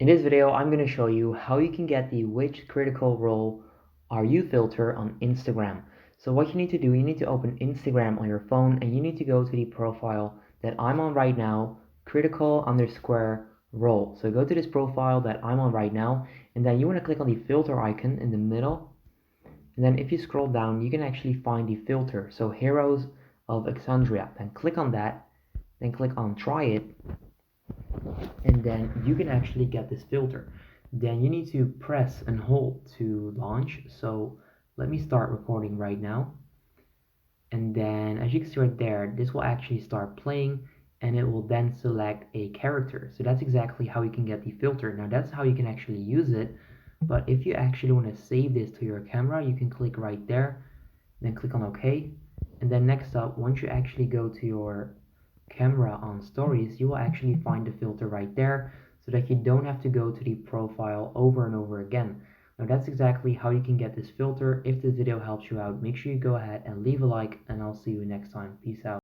In this video, I'm going to show you how you can get the which critical role are you filter on Instagram. So what you need to do, you need to open Instagram on your phone and you need to go to the profile that I'm on right now, critical_role. So go to this profile that I'm on right now, and then you want to click on the filter icon in the middle. And then if you scroll down, you can actually find the filter. So Heroes of Alexandria. Then click on that, then click on Try It, and then you can actually get this filter. Then you need to press and hold to launch. So let me start recording right now, and then as you can see right there, this will actually start playing and it will then select a character. So that's exactly how you can get the filter. Now that's how you can actually use it, but if you actually want to save this to your camera, you can click right there, then click on OK, and then next up, once you actually go to your camera on stories, you will actually find the filter right there so that you don't have to go to the profile over and over again. Now that's exactly how you can get this filter. If this video helps you out, make sure you go ahead and leave a like, and I'll see you next time. Peace out.